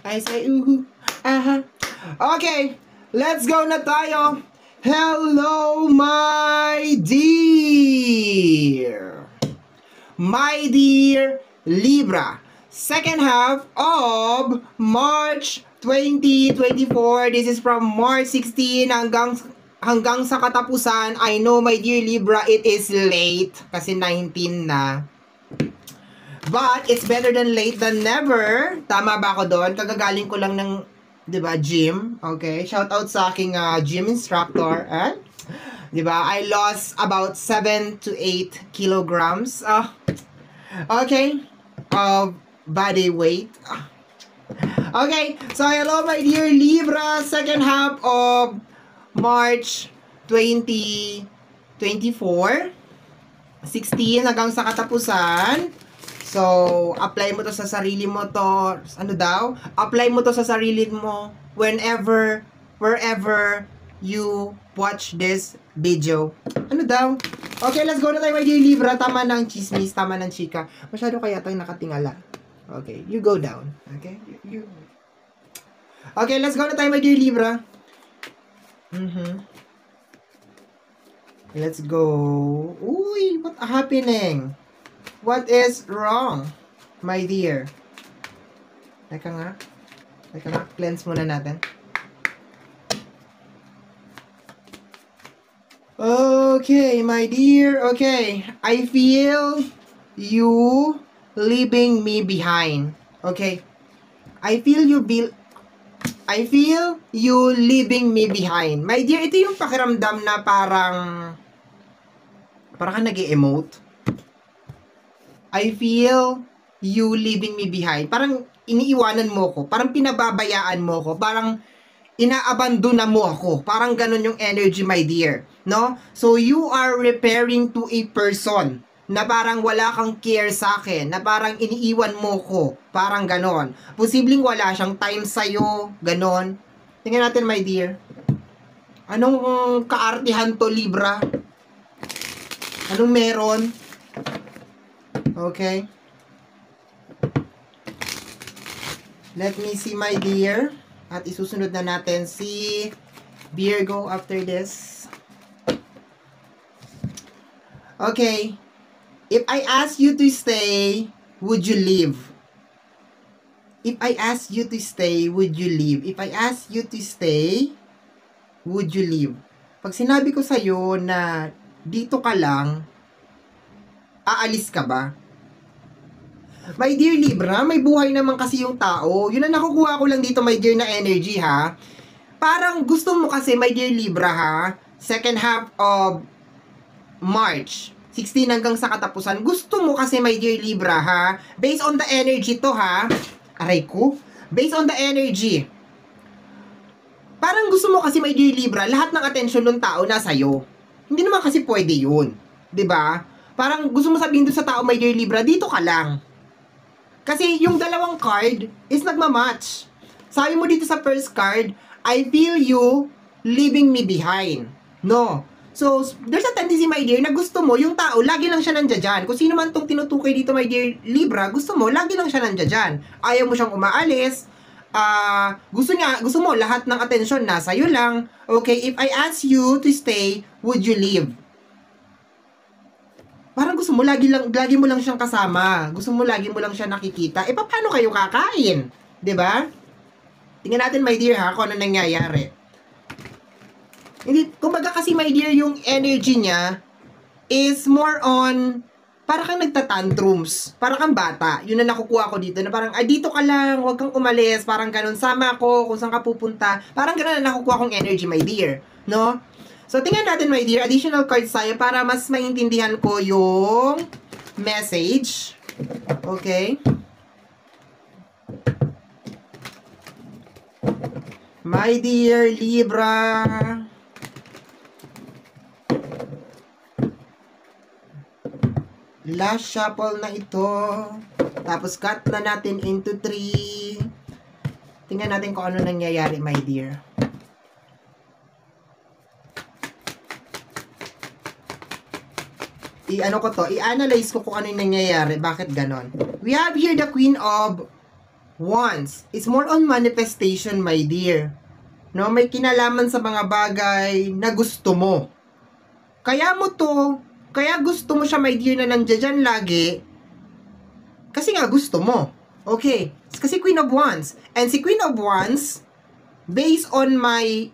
I say, ooh, aha. Okay, let's go na tayo. Hello, my dear. My dear Libra. Second half of March 2024. This is from March 16 hanggang sa katapusan. I know, my dear Libra, it is late kasi 19 na. But it's better than late than never. Tama ba ako doon? Kagagaling ko lang ng, 'di ba, gym. Okay? Shout out sa aking gym instructor. 'Di ba? I lost about 7 to 8 kilograms. Okay. Body weight. Okay. So hello, my dear Libra. Second half of March 2024. 16 hanggang sa katapusan. So, apply mo to sa sarili mo to. Ano daw? Apply mo to sa sarili mo wherever you watch this video. Ano daw? Okay, let's go na tayo, my dear Libra. Tama ng chismis, tama ng chika. Masyado kaya tayong nakatingala. Okay, you go down. Okay? Okay, let's go na tayo, my dear Libra. Let's go. Uy, what happening? What is wrong, my dear? Teka nga. Cleanse muna natin. Okay, my dear. Okay. I feel you leaving me behind. Okay. I feel you leaving me behind. My dear, ito yung pakiramdam na parang ka nag-emote. I feel you leaving me behind. Parang iniiwanan mo ko. Parang pinababayaan mo ko. Parang inaabandona mo ako. Parang ganun yung energy, my dear. No? So, you are referring to a person na parang wala kang care sa akin. Na parang iniiwan mo ko. Parang ganon. Posibleng wala siyang time sa'yo. Ganon. Tingnan natin, my dear. Anong kaartihan to, Libra? Anong meron? Okay. Let me see, my dear. At isusunod na natin si Virgo after this. Okay. If I ask you to stay, would you leave? If I ask you to stay, would you leave? If I ask you to stay, would you leave? Pag sinabi ko sa'yo na dito ka lang, aalis ka ba? My dear Libra, may buhay naman kasi yung tao. Yun ang nakukuha ko lang dito, my dear, na energy, ha? Parang gusto mo kasi, my dear Libra, ha? Second half of March 16 hanggang sa katapusan. Gusto mo kasi, my dear Libra, ha? Based on the energy to, ha? Aray ko. Based on the energy. Parang gusto mo kasi, my dear Libra, lahat ng atensyon ng tao nasa'yo. Hindi naman kasi pwede yun. 'Di ba? Parang gusto mo sabihin doon sa tao, my dear Libra, dito ka lang. Kasi yung dalawang card is nagmamatch. Sabi mo dito sa first card, I feel you leaving me behind. No. So, there's a tendency, my dear, na gusto mo, yung tao, lagi lang siya nandiyan. Kung sino man tong tinutukoy dito, my dear Libra, gusto mo, lagi lang siya nandiyan. Ayaw mo siyang umaalis. Gusto mo, lahat ng atensyon nasa iyo lang. Okay, if I ask you to stay, would you leave? Parang gusto mo, lagi mo lang siyang kasama. Gusto mo, lagi mo lang siya nakikita. Eh, paano kayo kakain? 'Di ba? Tingnan natin, my dear, ha, kung ano nangyayari. Hindi, kumbaga kasi, my dear, yung energy niya is more on, para kang nagtatantrums. Para kang bata. Yun na nakukuha ko dito. Na parang, dito ka lang, huwag kang umalis. Parang ganun, sama ako, kung saan ka pupunta. Parang ganun na nakukuha kong energy, my dear. No? So, tingnan natin, my dear, additional cards tayo para mas maintindihan ko yung message. Okay? My dear Libra. Last shuffle na ito. Tapos, cut na natin into 3. Tingnan natin kung ano nangyayari, my dear. I-analyze ko kung ano yung nangyayari. Bakit ganon? We have here the Queen of Wands. It's more on manifestation, my dear. No, may kinalaman sa mga bagay na gusto mo. Kaya gusto mo siya, my dear, na nandiyan dyan lagi. Kasi nga gusto mo. Okay. Kasi Queen of Wands. And si Queen of Wands, based on my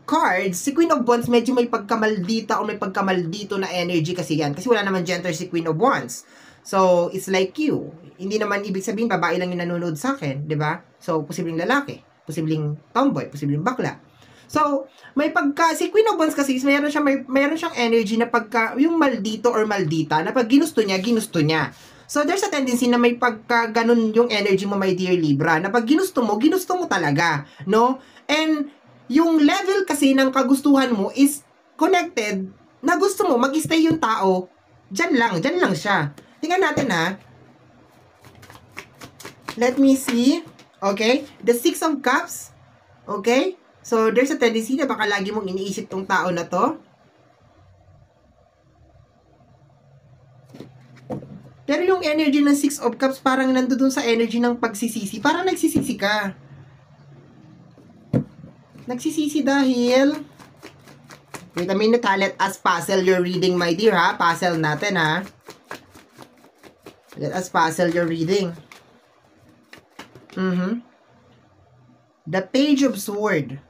cards, si Queen of Wands medyo may pagkamaldita o may pagkamaldito na energy kasi yan. Kasi wala naman gender si Queen of Wands. So, it's like you. Hindi naman ibig sabihin, babae lang yung nanonood sa akin, di ba? So, posibleng lalaki, posibleng tomboy, posibleng bakla. So, may si Queen of Wands kasi, mayroon siyang energy na pagka, yung maldito or maldita, na pag ginusto niya, ginusto niya. So, there's a tendency na may pagka ganun yung energy mo, my dear Libra, na pag ginusto mo talaga, no? And, yung level kasi ng kagustuhan mo is connected na gusto mo mag-stay yung tao, dyan lang siya. Tingnan natin ha. Let me see. Okay? The Six of Cups. Okay? So, there's a tendency na baka lagi mong iniisip tong tao na to. Pero yung energy ng Six of Cups parang nandoon sa energy ng pagsisisi. Parang nagsisisi ka. Nagsisisi dahil wait a minute ha, let us puzzle your reading, my dear ha. Puzzle natin ha. Let us puzzle your reading. The Page of Sword.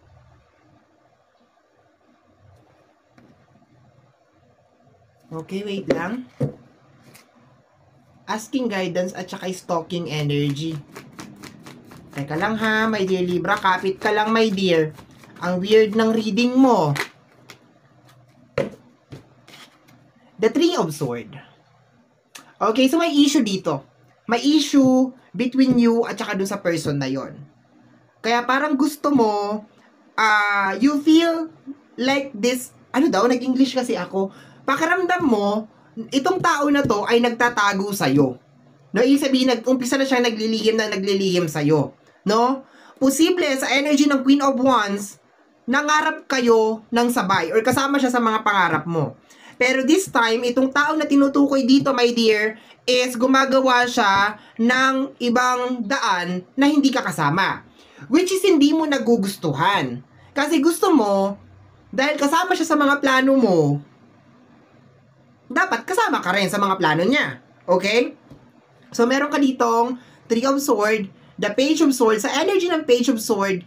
Okay, wait lang. Asking guidance at saka stalking energy. Teka lang ha, my dear Libra. Kapit ka lang, my dear. Ang weird ng reading mo. The Three of Sword. Okay, so may issue dito. May issue between you at saka dun sa person na yon. Kaya parang gusto mo, you feel like this, nag-English kasi ako. Pakiramdam mo, itong tao na to ay nagtatago sa'yo. No, ibig sabihin, umpisa na siya naglilihim sa'yo. No? Posible sa energy ng Queen of Wands, nangarap kayo ng sabay or kasama siya sa mga pangarap mo. Pero this time, itong tao na tinutukoy dito, my dear, is gumagawa siya ng ibang daan na hindi ka kasama. Which is hindi mo nagugustuhan. Kasi gusto mo, dahil kasama siya sa mga plano mo, dapat kasama ka rin sa mga plano niya. Okay? So, meron ka ditong Three of Sword, the Page of Sword. Sa energy ng Page of Sword,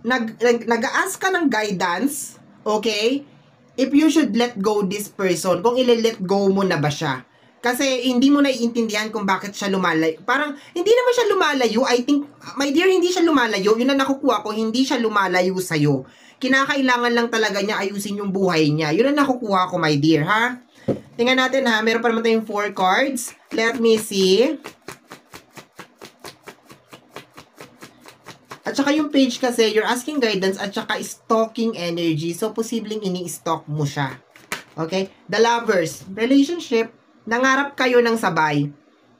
nag-a-ask ka ng guidance, okay? If you should let go this person, kung ile-let go mo na ba siya. Kasi hindi mo naiintindihan kung bakit siya lumalayo. Parang, hindi naman siya lumalayo. I think, my dear, hindi siya lumalayo. Yun na nakukuha ko, hindi siya lumalayo sa'yo. Kinakailangan lang talaga niya ayusin yung buhay niya. Yun na nakukuha ko, my dear, ha? Tingnan natin, ha? Meron pa naman tayong 4 cards. Let me see. At saka yung page kasi, you're asking guidance at saka stalking energy. So, posibleng ini-stalk mo siya. Okay? The Lovers. Relationship. Nangarap kayo ng sabay.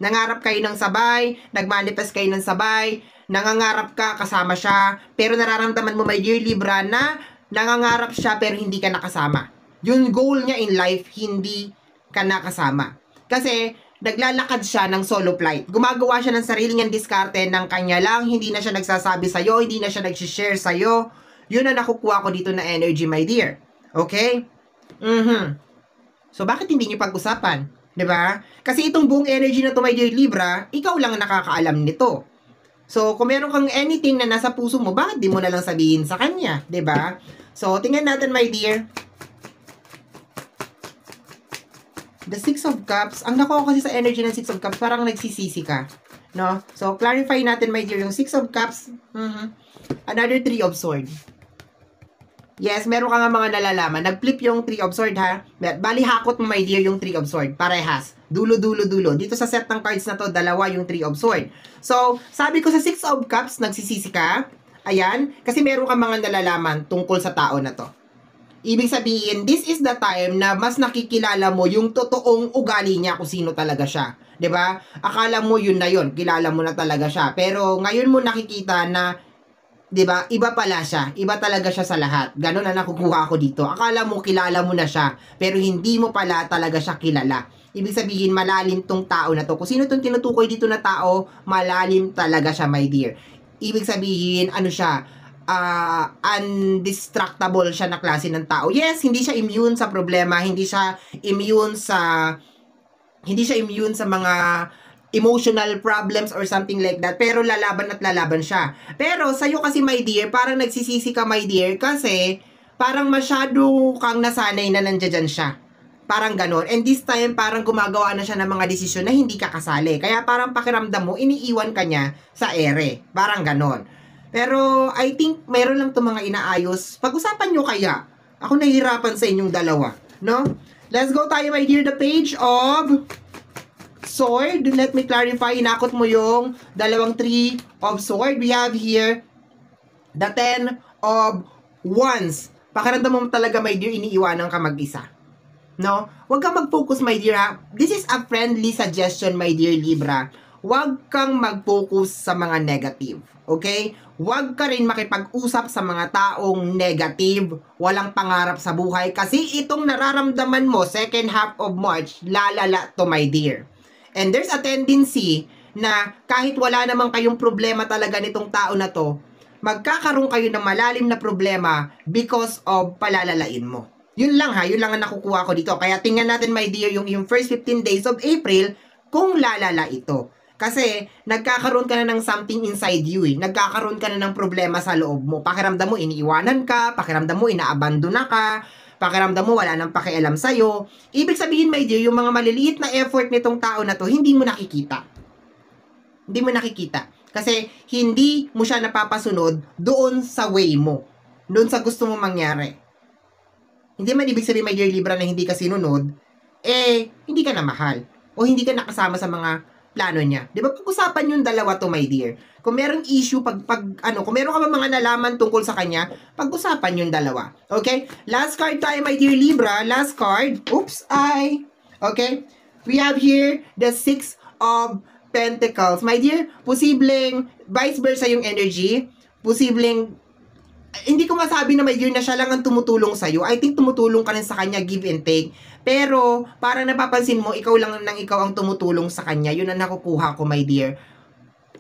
Nangarap kayo ng sabay. Nagmanifest kayo ng sabay. Nangangarap ka, kasama siya. Pero nararamdaman mo, my dear Libra, na nangangarap siya pero hindi ka nakasama. Yung goal niya in life, hindi ka nakasama. Kasi, naglalakad siya ng solo flight. Gumagawa siya ng sarili niyang diskarte ng kanya lang. Hindi na siya nagsasabi sa'yo. Hindi na siya nag-share sa'yo. Yun ang nakukuha ko dito na energy, my dear. Okay? So, bakit hindi niyo pag-usapan? Diba? Kasi itong buong energy na to, my dear Libra, ikaw lang ang nakakaalam nito. So, kung meron kang anything na nasa puso mo, bakit di mo na lang sabihin sa kanya? Diba? So, tingnan natin, my dear. The Six of Cups, ang nakuha kasi sa energy ng Six of Cups, parang nagsisisi ka. No? So, clarify natin, my dear, yung Six of Cups, another Three of Sword. Yes, meron ka nga mga nalalaman. Nag-flip yung Three of Sword, ha? Bali, hakot mo, my dear, yung Three of Sword. Parehas. Dulo. Dito sa set ng cards na to, dalawa yung Three of Sword. So, sabi ko sa Six of Cups, nagsisisi ka. Ayan. Kasi meron ka mga nalalaman tungkol sa tao na to. Ibig sabihin, this is the time na mas nakikilala mo yung totoong ugali niya kung sino talaga siya. 'Di ba? Akala mo yun na yun, kilala mo na talaga siya. Pero ngayon mo nakikita na 'Di ba? Iba pala siya. Iba talaga siya sa lahat. Ganun na nakukuha ko dito. Akala mo kilala mo na siya, pero hindi mo pala talaga siya kilala. Ibig sabihin, malalim tong tao na to. Kung sino tong tinutukoy dito na tao, malalim talaga siya, my dear. Ibig sabihin, ano siya, undistractable siya na klase ng tao. Yes, hindi siya immune sa problema, hindi siya immune sa mga emotional problems or something like that, pero lalaban at lalaban siya. Pero sa'yo kasi, my dear, parang nagsisisi ka, my dear, kasi parang masyado kang nasanay na nandiyan siya. Parang ganon. And this time, parang gumagawa na siya ng mga desisyon na hindi ka kasali. Kaya parang pakiramdam mo, iniiwan ka niya sa ere. Parang ganon. Pero I think meron lang itong mga inaayos. Pag-usapan nyo kaya. Ako nahihirapan sa inyong dalawa. No? Let's go tayo, my dear, the page of sword. Let me clarify. Inakot mo yung dalawang 3 of sword. We have here the 10 of wands. Pakiramdam mo talaga, my dear, iniiwanan ka mag-isa. No? Huwag kang mag-focus, my dear, ha? This is a friendly suggestion, my dear Libra. Huwag kang mag-focus sa mga negative. Okay? Huwag ka rin makipag-usap sa mga taong negative, walang pangarap sa buhay, kasi itong nararamdaman mo, second half of March, lalala to, my dear. And there's a tendency na kahit wala namang kayong problema talaga nitong tao na to, magkakaroon kayo ng malalim na problema because of palalalain mo. Yun lang ha, yun lang ang nakukuha ko dito. Kaya tingnan natin, my dear, yung first 15 days of April, kung lalala ito. Kasi nagkakaroon ka na ng something inside you eh. Nagkakaroon ka na ng problema sa loob mo. Pakiramdam mo iniiwanan ka, pakiramdam mo inaabandona ka, pakiramdam mo wala nang pakialam sa'yo. Ibig sabihin, my dear, yung mga maliliit na effort nitong tao na to, hindi mo nakikita. Hindi mo nakikita. Kasi hindi mo siya napapasunod doon sa way mo. Doon sa gusto mo mangyari. Hindi man ibig sabihin, my dear Libra, na hindi ka sinunod, hindi ka na mahal. O hindi ka nakasama sa mga plano niya. Di ba? Pag-usapan yung dalawa to, my dear. Kung merong issue, kung meron ka ba mga nalaman tungkol sa kanya, pag-usapan yung dalawa. Okay? Last card tayo, my dear Libra. Last card. Okay? We have here the 6 of Pentacles. My dear, posibleng vice versa yung energy. Posibleng hindi ko masabi na my dear na siya lang ang tumutulong sa'yo. I think tumutulong ka rin sa kanya, give and take. Pero, parang napapansin mo, ikaw lang nang ikaw ang tumutulong sa kanya. Yun ang nakukuha ko, my dear.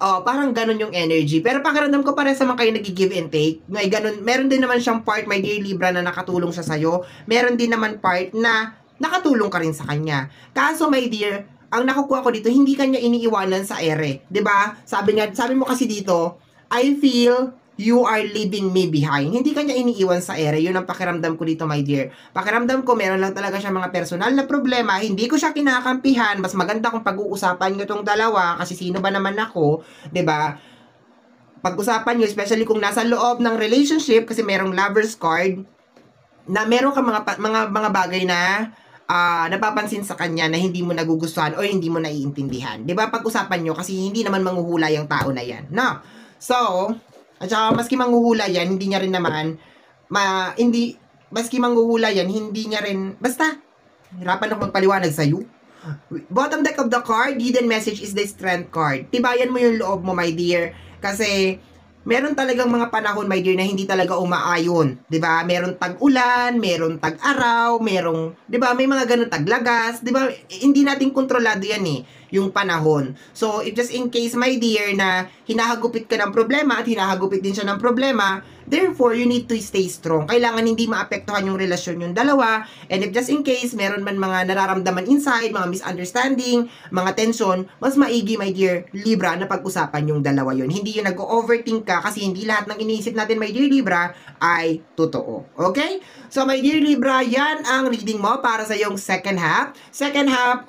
Parang ganun yung energy. Pero pakiramdam ko parang sa mga kayo nag-give and take. May ganun. Meron din naman siyang part, my dear Libra, na nakatulong siya sa'yo. Meron din naman part na nakatulong ka rin sa kanya. Kaso, my dear, ang nakukuha ko dito, hindi kanya iniiwanan sa ere. 'Di ba? Sabi mo kasi dito, I feel you are leaving me behind. Hindi kanya iniiwan sa ere. Yun ang pakiramdam ko dito, my dear. Pakiramdam ko, meron lang talaga siya mga personal na problema. Hindi ko siya kinakampihan. Mas maganda kung pag-uusapan nyo itong dalawa. Kasi sino ba naman ako? 'Di ba? Pag-usapan nyo, especially kung nasa loob ng relationship, kasi merong lover's card, na meron ka mga bagay na napapansin sa kanya na hindi mo nagugustuhan o hindi mo naiintindihan. 'Di ba? Pag-usapan nyo, kasi hindi naman manghuhula yung tao na yan. No? So, at saka, maski manghuhula yan, hindi niya rin naman, maski manghuhula yan, hindi niya rin, basta, hirapan ako magpaliwanag sa'yo. Bottom deck of the card, hidden message is the strength card. Tibayan mo yung loob mo, my dear, kasi, meron talagang mga panahon, my dear, na hindi talaga umaayon. 'Di ba? Meron tag-ulan, meron tag-araw, merong, 'di ba? May mga ganun taglagas, 'di ba? Hindi natin kontrolado 'yan eh, yung panahon. So, if just in case, my dear, na hinahagupit ka ng problema at hinahagupit din siya ng problema, therefore, you need to stay strong. Kailangan hindi maapektuhan yung relasyon yung dalawa. And if just in case, meron man mga nararamdaman inside, mga misunderstanding, mga tension, mas maigi, my dear Libra, na pag-usapan yung dalawa yun. Hindi yung nag-overthink ka, kasi hindi lahat ng iniisip natin, my dear Libra, ay totoo. Okay? So, my dear Libra, yan ang reading mo para sa yung second half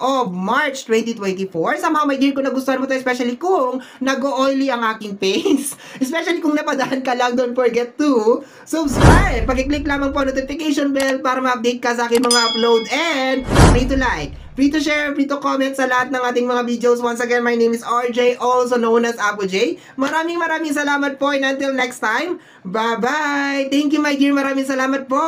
of March 2024. Somehow, my dear, kung nagustuhan mo to, especially kung nag-oily ang aking face, especially kung napadahan ka lang, don't forget to subscribe. Pag-click lamang po notification bell para ma-update ka sa aking mga upload, and free to like, free to share, free to comment sa lahat ng ating mga videos. Once again, my name is RJ, also known as Apo J. Maraming salamat po, and until next time, bye-bye! Thank you, my dear. Maraming salamat po!